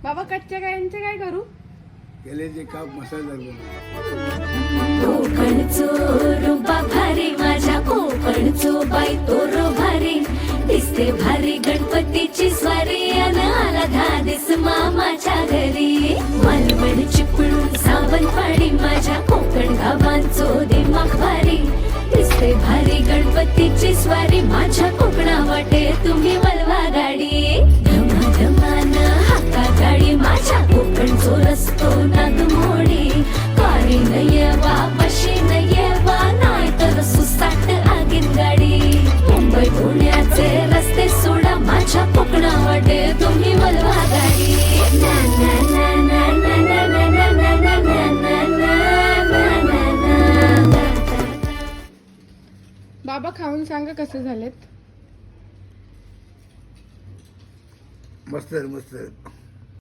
बाबा कच्च्या गायांचे काय करू? केलेचे काप मसालेदार कोकणचो रुबा भारी माझ्या कोकणचो बाई तो भारी दिसते भारी गणपतीची स्वारी अन आला धादिस मामाच्या घरी मालवण चिपळूण सावंतवाडी माझ्या कोकण गावांचो दिमाग भारी दिसते भारी गणपतीची स्वारी माझ्या कोकणा वाटे तुम्ही वलवा गाडी धमाधमान हाका गाडी माझ्या कोकणचो रस्तो नागमोडी कारी न येवा बशी न येवा नाही तर सुसाट आगीन गाडी मुंबई पुण्याचे रस्ते सोडा माझ्या कोकणा वाटे तुम्ही वलवा गाडी ना ना ना ना ना ना ना ना ना ना ना ना ना ना. बाबा खाऊन सांगा कसे झालेत. मस्त मस्त